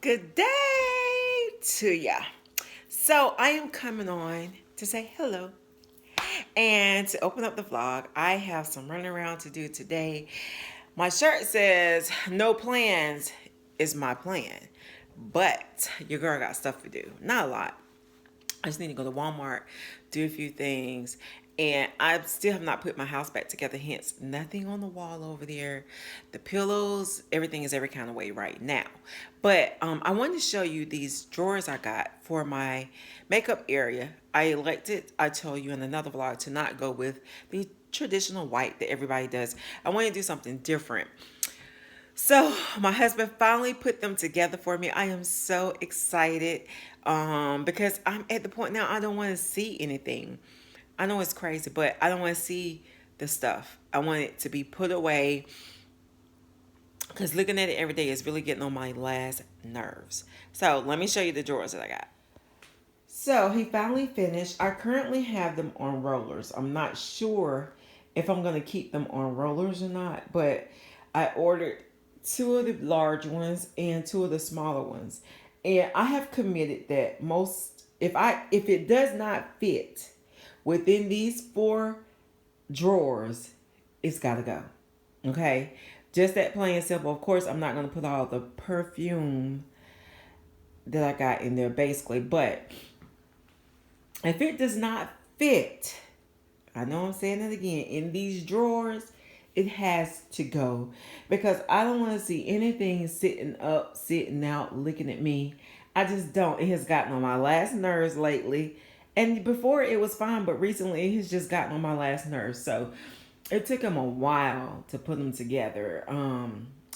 Good day to ya. So I am coming on to say hello and to open up the vlog. I have some running around to do today. My shirt says no plans is my plan, but your girl got stuff to do. Not a lot. I just need to go to Walmart, do a few things, and I still have not put my house back together. Hence, nothing on the wall over there. The pillows, everything is every kind of way right now. But I wanted to show you these drawers I got for my makeup area. I elected, I told you in another vlog, to not go with the traditional white that everybody does. I want to do something different. So my husband finally put them together for me. I am so excited because I'm at the point now I don't want to see anything. I know it's crazy, but I don't want to see the stuff. I want it to be put away because looking at it every day is really getting on my last nerves. So let me show you the drawers that I got. So he finally finished. I currently have them on rollers. I'm not sure if I'm going to keep them on rollers or not, but I ordered two of the large ones and two of the smaller ones. And I have committed that if it does not fit within these 4 drawers, it's got to go. Okay? Just that plain and simple. Of course, I'm not going to put all the perfume that I got in there basically, but if it does not fit, I know I'm saying it again, in these drawers, it has to go because I don't want to see anything sitting up, sitting out, looking at me. I just don't. It has gotten on my last nerves lately. And before it was fine, but recently it has just gotten on my last nerves. So it took them a while to put them together.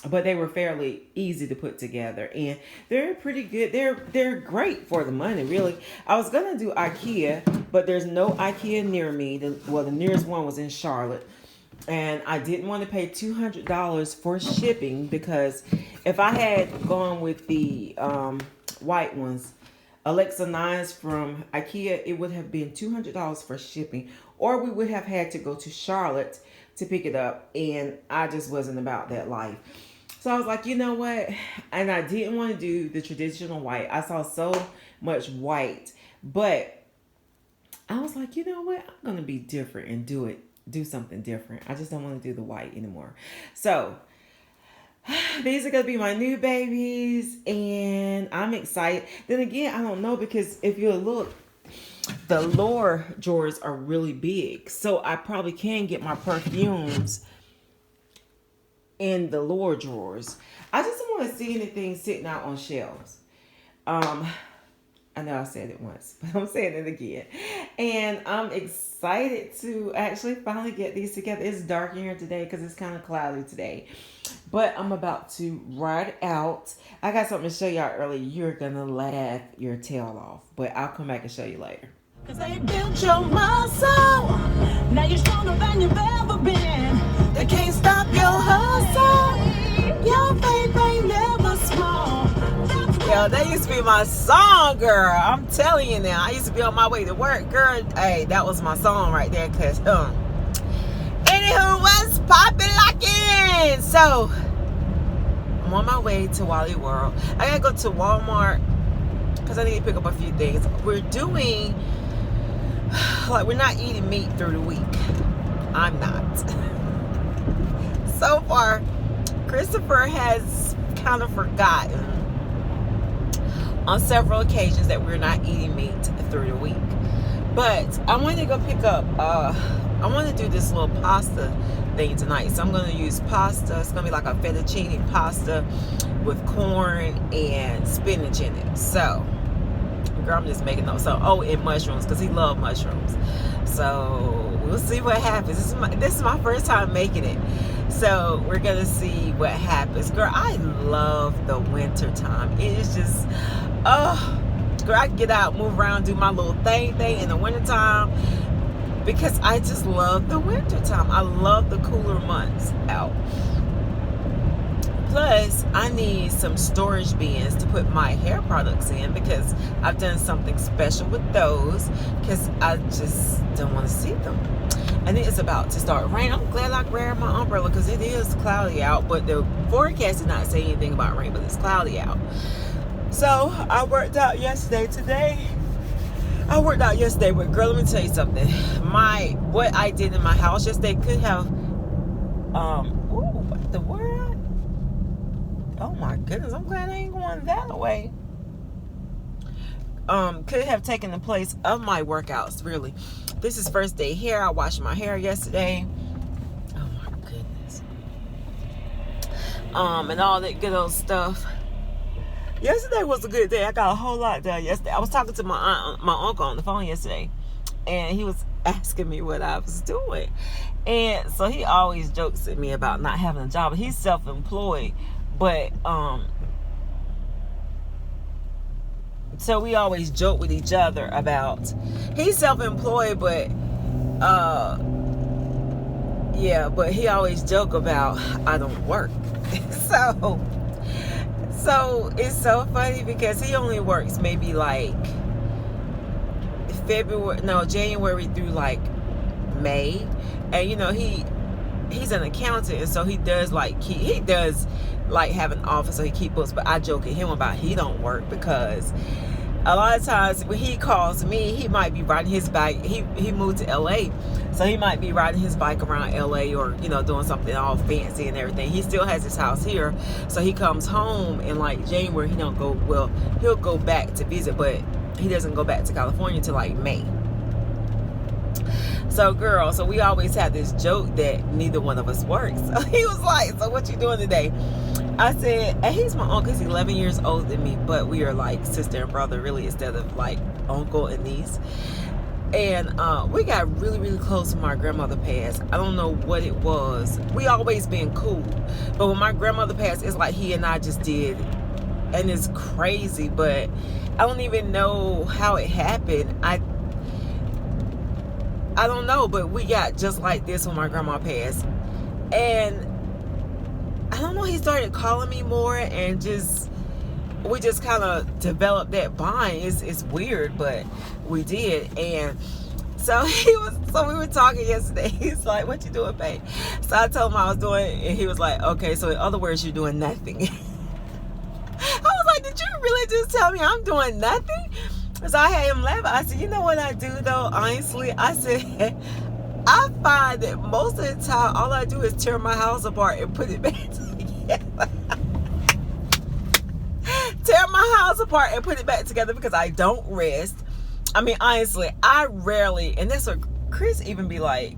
But they were fairly easy to put together, and they're pretty good. They're great for the money, really. I was gonna do IKEA, but there's no IKEA near me. The nearest one was in Charlotte. And I didn't want to pay $200 for shipping because if I had gone with the white ones, Alexa 9s from IKEA, it would have been $200 for shipping. Or we would have had to go to Charlotte to pick it up. And I just wasn't about that life. So I was like, you know what? And I didn't want to do the traditional white. I saw so much white. But I was like, you know what? I'm going to be different and do something different. I just don't want to do the white anymore. So these are going to be my new babies and I'm excited. Then again, I don't know because if you look, the lower drawers are really big. So I probably can get my perfumes in the lower drawers. I just don't want to see anything sitting out on shelves. I know I said it once, but I'm saying it again. And I'm excited to actually finally get these together. It's dark in here today because it's kind of cloudy today. But I'm about to ride out. I got something to show y'all earlier. You're going to laugh your tail off. But I'll come back and show you later. Cause they built your muscle. Now you're stronger than you've ever been. They can't stop your hustle. Your faith ain't never small. Yo, that used to be my song, girl. I'm telling you now. I used to be on my way to work, girl. Hey, that was my song right there. Cause anywho, what's poppin' lockin'? So I'm on my way to Wally World. I gotta go to Walmart because I need to pick up a few things. We're not eating meat through the week. I'm not. So far, Christopher has kind of forgotten on several occasions that we're not eating meat through the week. But I wanted to go pick up, I want to do this little pasta thing tonight. So I'm going to use pasta. It's going to be like a fettuccine pasta with corn and spinach in it. So, girl, I'm just making those. So, and mushrooms because he loves mushrooms. So, we'll see what happens. This is my first time making it. So, we're going to see what happens. Girl, I love the winter time. It is just, girl, I can get out, move around, do my little thing in the wintertime because I just love the wintertime. I love the cooler months out. Plus, I need some storage bins to put my hair products in because I've done something special with those because I just don't want to see them. And it's about to start raining. I'm glad I grabbed my umbrella because it is cloudy out, but the forecast did not say anything about rain, but it's cloudy out. So I worked out yesterday. Today, I worked out yesterday, but girl, let me tell you something. What I did in my house yesterday could have what the world? Oh my goodness, I'm glad I ain't going that way. Could have taken the place of my workouts, really. This is first day hair. I washed my hair yesterday. Oh my goodness. And all that good old stuff. Yesterday was a good day. I got a whole lot done yesterday. I was talking to my uncle on the phone yesterday, and he was asking me what I was doing. And so he always jokes at me about not having a job. He's self-employed, but so we always joke with each other about he's self-employed, but but he always joke about I don't work. So it's so funny because he only works maybe like January through like May, and you know he's an accountant, and so he does like have an office, so he keep books. But I joke at him about he don't work because a lot of times when he calls me, he might be riding his bike. He moved to LA, so he might be riding his bike around LA, or doing something all fancy and everything. He still has his house here, so he comes home in like January. He don't go, well, he'll go back to visit, but he doesn't go back to California till like May. So girl, so we always have this joke that neither one of us works. So he was like, so what you doing today? I said, and he's my uncle. He's 11 years older than me, but we are like sister and brother, really, instead of like uncle and niece. And we got really, really close when my grandmother passed. I don't know what it was. We always been cool, but when my grandmother passed, it's like he and I just did, and it's crazy. But I don't even know how it happened. I don't know, but we got just like this when my grandma passed. And I don't know, he started calling me more, and we just kind of developed that bond. It's weird, but we did. And so we were talking yesterday. He's like, what you doing, babe? So I told him I was doing, and he was like, okay, so in other words, you're doing nothing. I was like, did you really just tell me I'm doing nothing? So I had him laugh. I said, you know what I do though, honestly? I said, I find that most of the time, all I do is tear my house apart and put it back together. Tear my house apart and put it back together because I don't rest. I mean, honestly, I rarely, and that's what Chris even be like,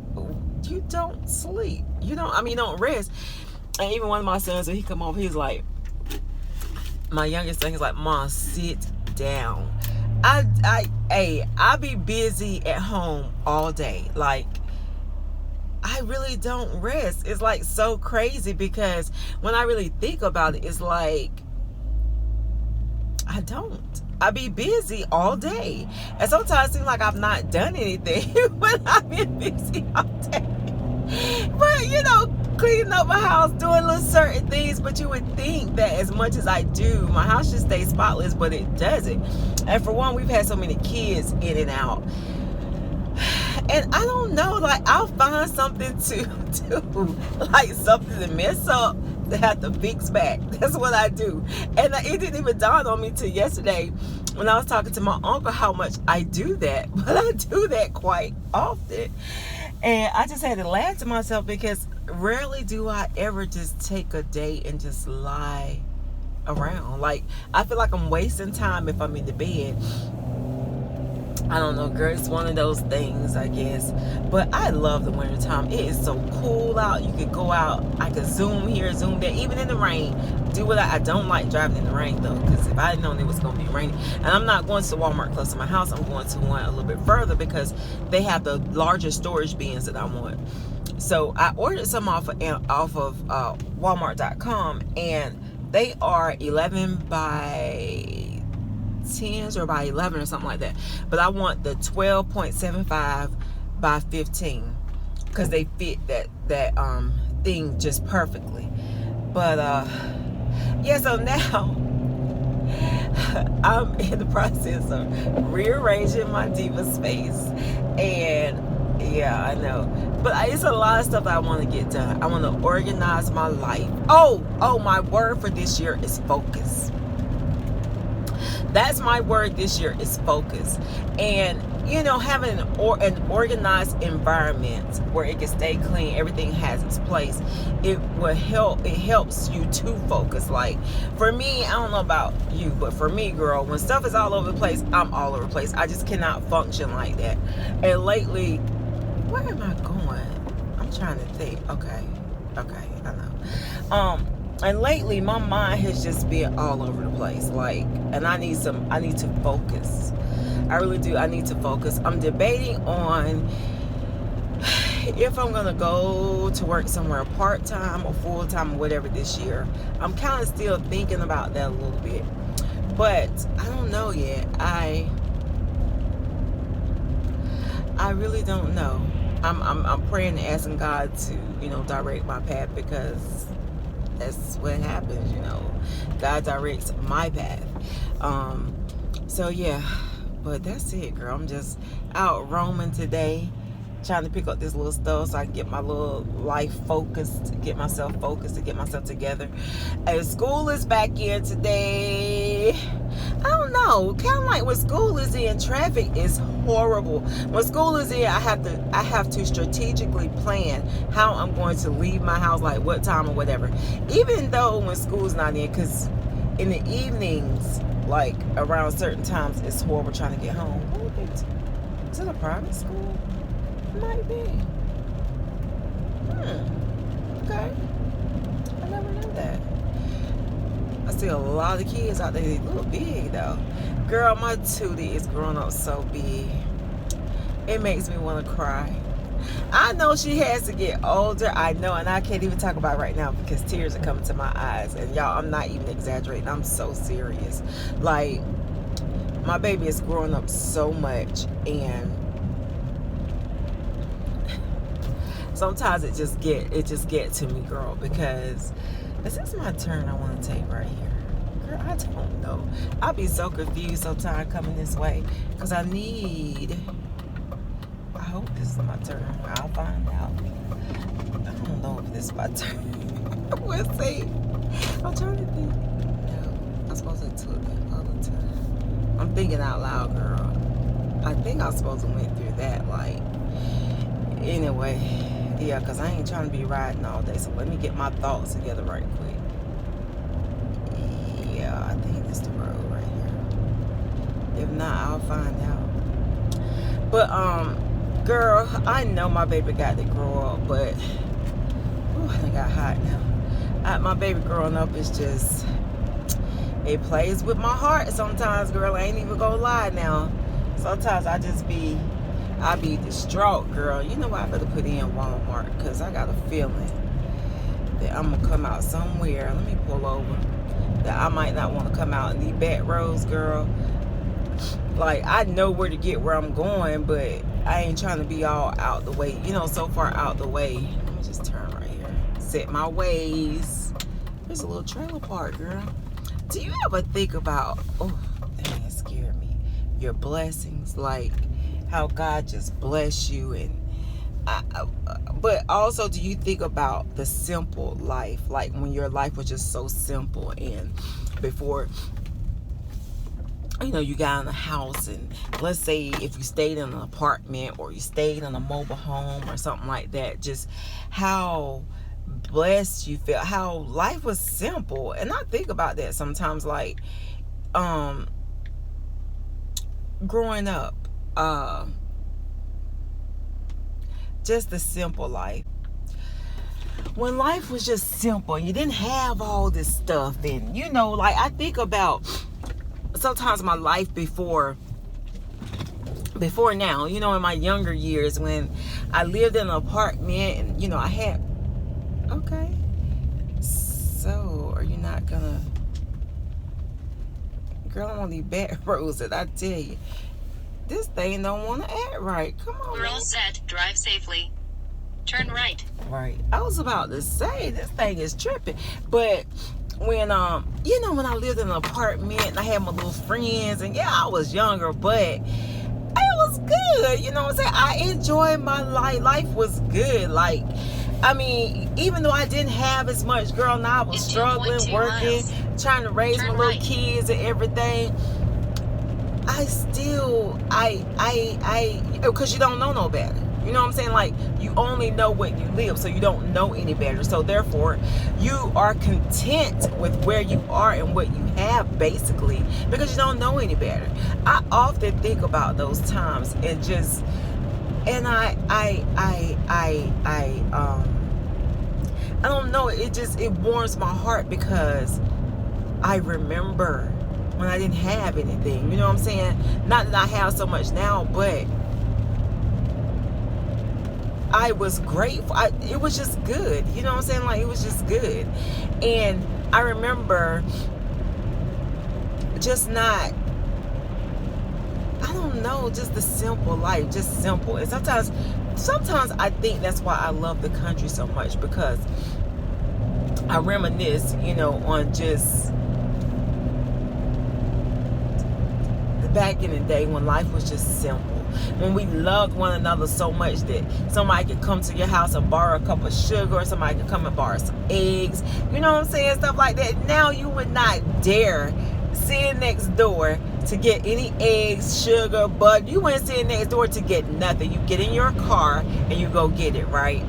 you don't sleep. You don't rest. And even one of my sons, when he come over, he's like, my youngest son, he's like, Mom, sit down. I be busy at home all day. Like, I really don't rest. It's like so crazy because when I really think about it, it's like I don't. I be busy all day, and sometimes it seems like I've not done anything when I've been busy all day. But cleaning up my house, doing little certain things. But you would think that as much as I do, my house should stay spotless, but it doesn't. And for one, we've had so many kids in and out. And I don't know, like, I'll find something to do, like something to mess up, to have to fix back. That's what I do. And it didn't even dawn on me till yesterday when I was talking to my uncle how much I do that. But I do that quite often. And I just had to laugh to myself because rarely do I ever just take a day and just lie around. Like, I feel like I'm wasting time if I'm in the bed. I don't know, girl. It's one of those things, I guess. But I love the wintertime. It is so cool out. You could go out. I could zoom here, zoom there, even in the rain. Do what I don't like driving in the rain, though, because if I had known it was going to be raining. And I'm not going to Walmart close to my house. I'm going to one a little bit further because they have the larger storage bins that I want. So I ordered some off of Walmart.com, and they are 11 by 10s or by 11 or something like that, but I want the 12.75 by 15 because they fit that thing just perfectly. But yeah, so now I'm in the process of rearranging my diva space, and yeah, I know, but it's a lot of stuff that I want to get done. I want to organize my life. Oh, my word for this year is focus. That's my word this year, is focus. And having an organized environment where it can stay clean, everything has its place, it helps you to focus. Like for me, I don't know about you, but for me, girl, when stuff is all over the place, I'm all over the place. I just cannot function like that. And lately, where am I going? I'm trying to think. Okay, I know. And lately my mind has just been all over the place, like, and I need to focus. I really do. I need to focus. I'm debating on if I'm gonna go to work somewhere part-time or full-time or whatever this year. I'm kind of still thinking about that a little bit, but I don't know yet. I really don't know. I'm praying and asking God to direct my path, because that's what happens. God directs my path. So yeah, but that's it, girl. I'm just out roaming today, trying to pick up this little stuff so I can get my little life focused, get myself together. And school is back in today. I don't know, kind of like when school is in, traffic is horrible. When school is in, I have to strategically plan how I'm going to leave my house, like what time or whatever. Even though when school's not in, because in the evenings, like around certain times, it's horrible trying to get home. Is it a private school? It might be. Okay. I never knew that. I see a lot of kids out there. They look big though. Girl, my Tootie is growing up so big. It makes me want to cry. I know she has to get older. I know, and I can't even talk about it right now because tears are coming to my eyes. And y'all, I'm not even exaggerating. I'm so serious. Like, my baby is growing up so much, and sometimes it just get to me, girl, because is this my turn I want to take right here? Girl, I don't know. I'll be so confused sometimes coming this way, because I hope this is my turn. I'll find out. I don't know if this is my turn. We'll see. I'm trying to think. No, I'm supposed to took the other turn. I'm thinking out loud, girl. I think I'm supposed to went through that, like, anyway. Yeah, because I ain't trying to be riding all day. So let me get my thoughts together right quick. Yeah, I think it's the road right here. If not, I'll find out. But, girl, I know my baby got to grow up, but I think I got hot now. My baby growing up is just, it plays with my heart sometimes, girl. I ain't even gonna lie now. Sometimes I be distraught, girl. You know what? I better put in Walmart, because I got a feeling that I'm gonna come out somewhere. Let me pull over. That I might not want to come out in these back roads, girl. Like, I know where to get where I'm going, but I ain't trying to be all out the way, so far out the way. Let me just turn right here. Set my ways. There's a little trailer park, girl. Do you ever think about, that scared me, your blessings, like how God just bless you, and but also, do you think about the simple life, like when your life was just so simple, and before you got in a house, and let's say if you stayed in an apartment or you stayed in a mobile home or something like that, just how blessed you felt, how life was simple. And I think about that sometimes, like growing up, just the simple life, when life was just simple and you didn't have all this stuff. And like, I think about sometimes my life before now, in my younger years, when I lived in an apartment, and I had, okay, so are you not gonna, girl, I'm on these back roads, that I tell you, this thing don't want to act right. Come on, we're all set. Drive safely. Turn right. Right. I was about to say, this thing is tripping. But when when I lived in an apartment and I had my little friends, and yeah, I was younger, but it was good. You know what I'm saying? I enjoyed my life. Life was good. Like, I mean, even though I didn't have as much, girl, now I was struggling, working, trying to raise my little kids and everything. I still, because you don't know no better. You know what I'm saying? Like, you only know what you live, so you don't know any better. So therefore, you are content with where you are and what you have, basically, because you don't know any better. I often think about those times and just, and I don't know. It warms my heart because I remember when I didn't have anything. You know what I'm saying? Not that I have so much now, but I was grateful. It was just good. You know what I'm saying? Like, it was just good. And I remember just not, I don't know, just the simple life, just simple. And sometimes I think that's why I love the country so much, because I reminisce, on just back in the day when life was just simple, when we loved one another so much that somebody could come to your house and borrow a cup of sugar, or somebody could come and borrow some eggs, you know what I'm saying, stuff like that. Now you would not dare sit next door to get any eggs, sugar, butter. You wouldn't sit next door to get nothing. You get in your car and you go get it, right?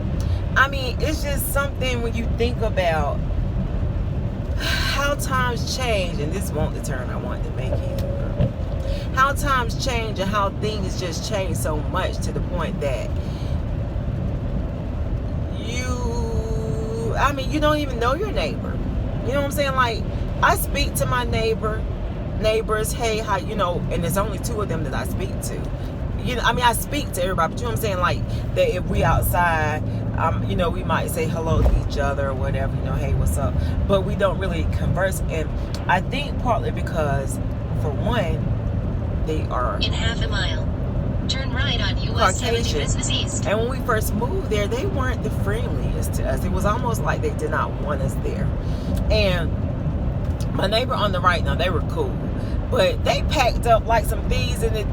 I mean, it's just something when you think about how times change, and this won't the turn I want to make it. How times change and how things just change so much to the point that you don't even know your neighbor. You know what I'm saying? Like, I speak to my neighbors, hey, how, and there's only two of them that I speak to. I speak to everybody, but you know what I'm saying? Like, that if we outside, we might say hello to each other or whatever, hey, what's up? But we don't really converse. And I think partly because, for one, they are in half a mile. Turn right on US 70 Business East. And when we first moved there, they weren't the friendliest to us. It was almost like they did not want us there. And my neighbor on the right, now, they were cool, but they packed up like some thieves in the,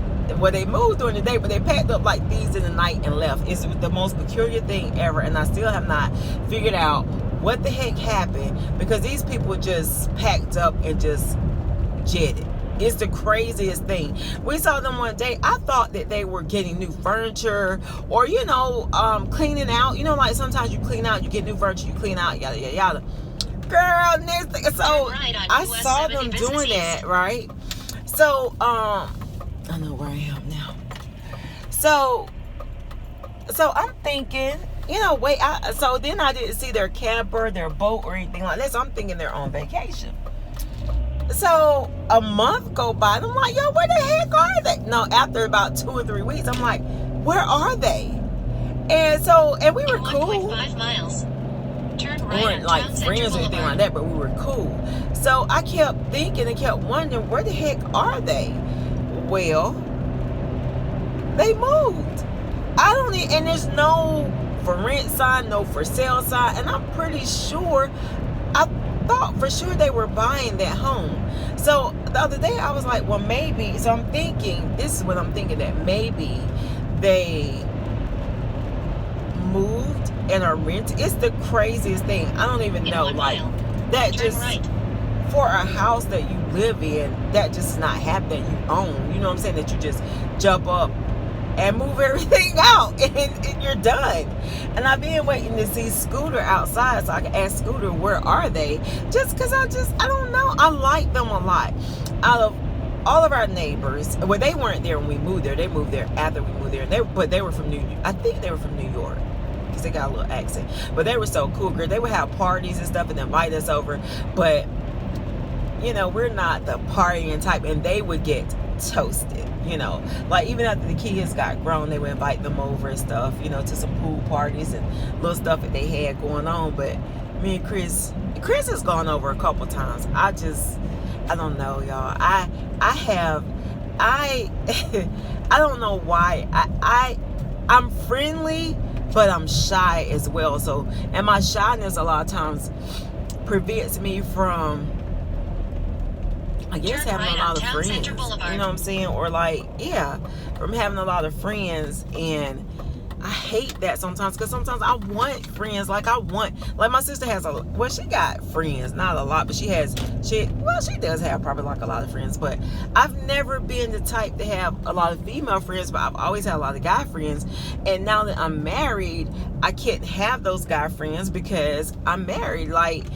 they moved during the day, but they packed up like thieves in the night and left. It's the most peculiar thing ever, and I still have not figured out what the heck happened, because these people just packed up and just jetted. It's the craziest thing. We saw them one day. I thought that they were getting new furniture, or cleaning out. Like, sometimes you clean out, you get new furniture, you clean out, yada yada yada. Girl, next thing, so I saw them doing that, right? So I know where I am now. So I'm thinking, so then I didn't see their camper, their boat, or anything like that. So I'm thinking they're on vacation. So a month go by, and I'm like, yo, where the heck are they? No, after about 2 or 3 weeks, I'm like, where are they? And we were cool. 1.5 miles. Turn right. We weren't like friends or anything like that, but we were cool. So I kept thinking and kept wondering, where the heck are they? Well, they moved. And there's no for rent sign, no for sale sign, and I'm pretty sure, I thought for sure they were buying that home. So the other day I was like, well, maybe, so I'm thinking, this is what I'm thinking, that maybe they moved and are renting. It's the craziest thing. I don't even know, like, that just for a house that you live in, that just is not happening. You own, you know what I'm saying, that you just jump up and move everything out and you're done. And I've been waiting to see Scooter outside so I can ask Scooter, where are they? Just because I don't know. I like them a lot. Out of all of our neighbors, well, they weren't there when we moved there. They moved there after we moved there. But they were from I think they were from New York, because they got a little accent. But they were so cool, girl. They would have parties and stuff and invite us over. But, we're not the partying type, and they would get toasted. Like, even after the kids got grown, they would invite them over and stuff, to some pool parties and little stuff that they had going on. But me and Chris has gone over a couple times. I don't know, y'all. I don't know why. I'm friendly, but I'm shy as well. So, and my shyness a lot of times prevents me from, I guess, having a lot of friends, you know what I'm saying? Or like, yeah, from having a lot of friends. And I hate that sometimes, because sometimes I want friends. Like my sister has she got friends, not a lot, but she does have probably like a lot of friends. But I've never been the type to have a lot of female friends, but I've always had a lot of guy friends. And now that I'm married, I can't have those guy friends because I'm married. Like,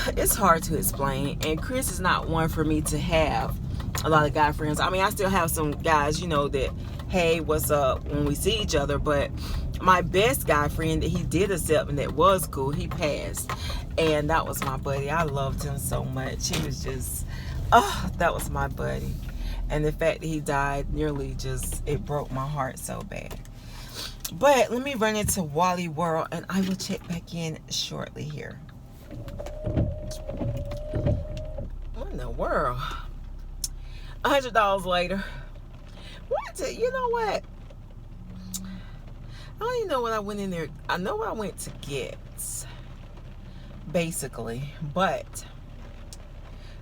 it's hard to explain. And Chris is not one for me to have a lot of guy friends. I mean, I still have some guys, that, hey, what's up, when we see each other. But my best guy friend that he did accept and that was cool, he passed. And that was my buddy. I loved him so much. He was just, that was my buddy. And the fact that he died nearly it broke my heart so bad. But let me run into Wally World and I will check back in shortly here. What in the world? $100 later. You know what? I don't even know what I went in there. I know what I went to get, basically, but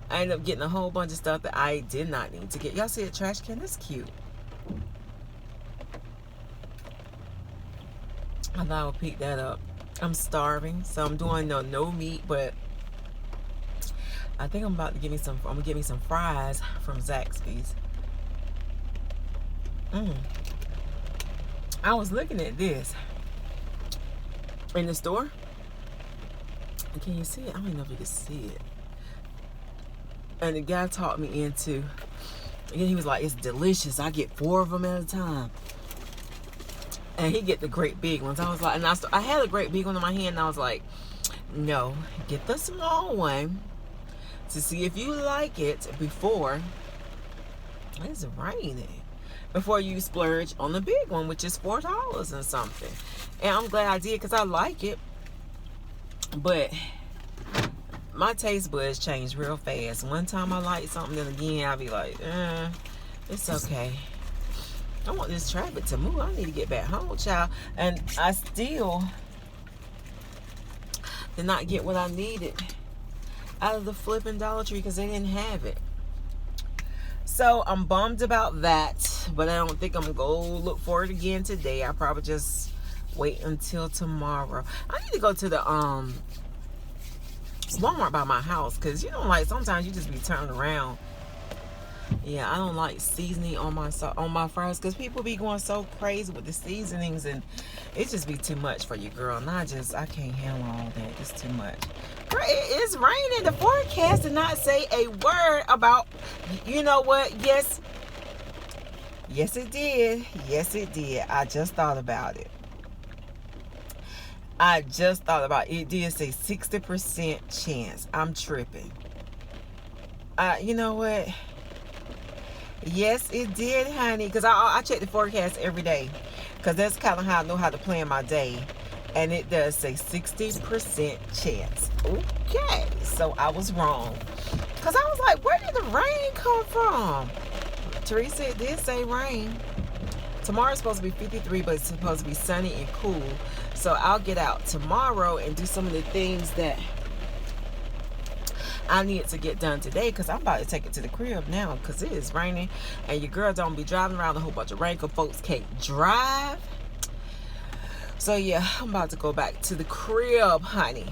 I ended up getting a whole bunch of stuff that I did not need to get. Y'all see a trash can? That's cute. I thought I would pick that up. I'm starving, so I'm doing no meat, but I think I'm about to I'm gonna get me some fries from Zaxby's. I was looking at this in the store. Can you see it? I don't even know if you can see it. And the guy talked me into, and he was like, it's delicious. I get 4 of them at a time. And he get the great big ones. I was like, and I had a great big one in my hand, and I was like, no, get the small one to see if you like it before it's raining. Before you splurge on the big one, which is $4 and something. And I'm glad I did, because I like it. But my taste buds change real fast. One time I like something, then again I'll be like, it's okay. I want this traffic to move. I need to get back home, child. And I still did not get what I needed out of the flipping Dollar Tree because they didn't have it. So I'm bummed about that, but I don't think I'm gonna go look for it again today. I'll probably just wait until tomorrow. I need to go to the Walmart by my house, because like sometimes you just be turned around. Yeah, I don't like seasoning on my fries, because people be going so crazy with the seasonings, and it just be too much for you, girl. And I can't handle all that. It's too much. Girl, it is raining. The forecast did not say a word about, you know what? Yes, it did. Yes, it did. I just thought about it. It did say 60% chance. I'm tripping. You know what? Yes, it did, honey. Because I check the forecast every day. Because that's kind of how I know how to plan my day. And it does say 60% chance. Okay. So I was wrong. Because I was like, where did the rain come from? Teresa, it did say rain. Tomorrow's supposed to be 53, but it's supposed to be sunny and cool. So I'll get out tomorrow and do some of the things that I need to get done today, because I'm about to take it to the crib now, because it is raining and your girl don't be driving around a whole bunch of rain because folks can't drive. So yeah, I'm about to go back to the crib, honey.